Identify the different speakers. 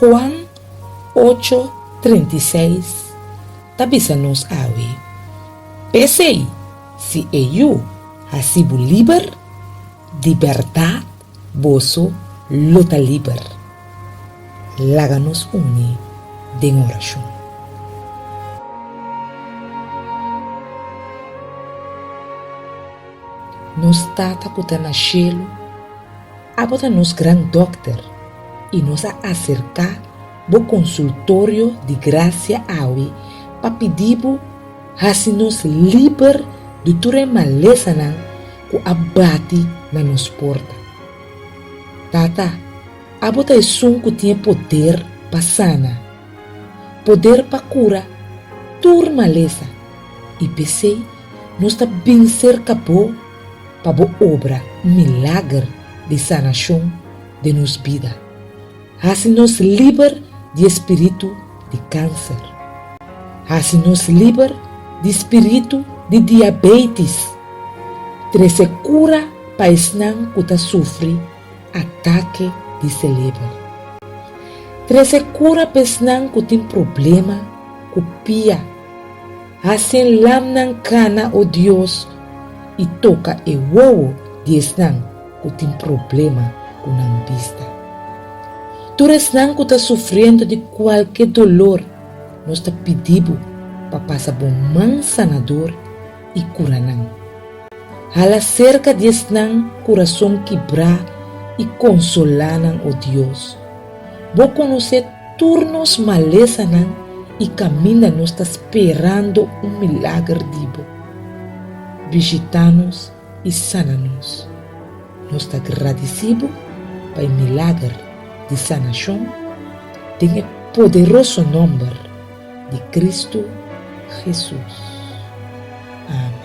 Speaker 1: Juan 8:36 tabisa nos awe. Pensei, se eu hasibu liber, liberdade, boso lota liber. Laga nos uni de oração. Nos tata puta na chelo, abota nos gran doctor e nos acercar bo consultório de graça awe pa pedibu hasi nos liber de ture maleza nan ku abati na nos porta. Tata, abota é som que tinha poder pa sana, poder pa cura, tur maleza. E pensei, nós tá bem cerca bo pa bo obra, milagre de sanação de nos vida. Assim nos liber de espírito de câncer. Assim nos liber de espírito de diabetes. Trece cura pa esnan que ta sofre ataque de cérebro. Trece cura pa esnan que tem problema com pia. Assim lamnan cana o Deus e toca e uou de esnan que tem problema com a vista. Tu esnan que está sofrendo de qualquer dolor, nós está pedindo para passar bom man sanador e curanão. Hala cerca de esnan coração quebrar e consolanam o Deus. Vou conhecer turnos maleza nan e caminha nós está esperando milagre dibo. Visita-nos e sana-nos. Nós está agradecido para o milagre de sanação. Tem o poderoso nome de Cristo Jesus. Amém.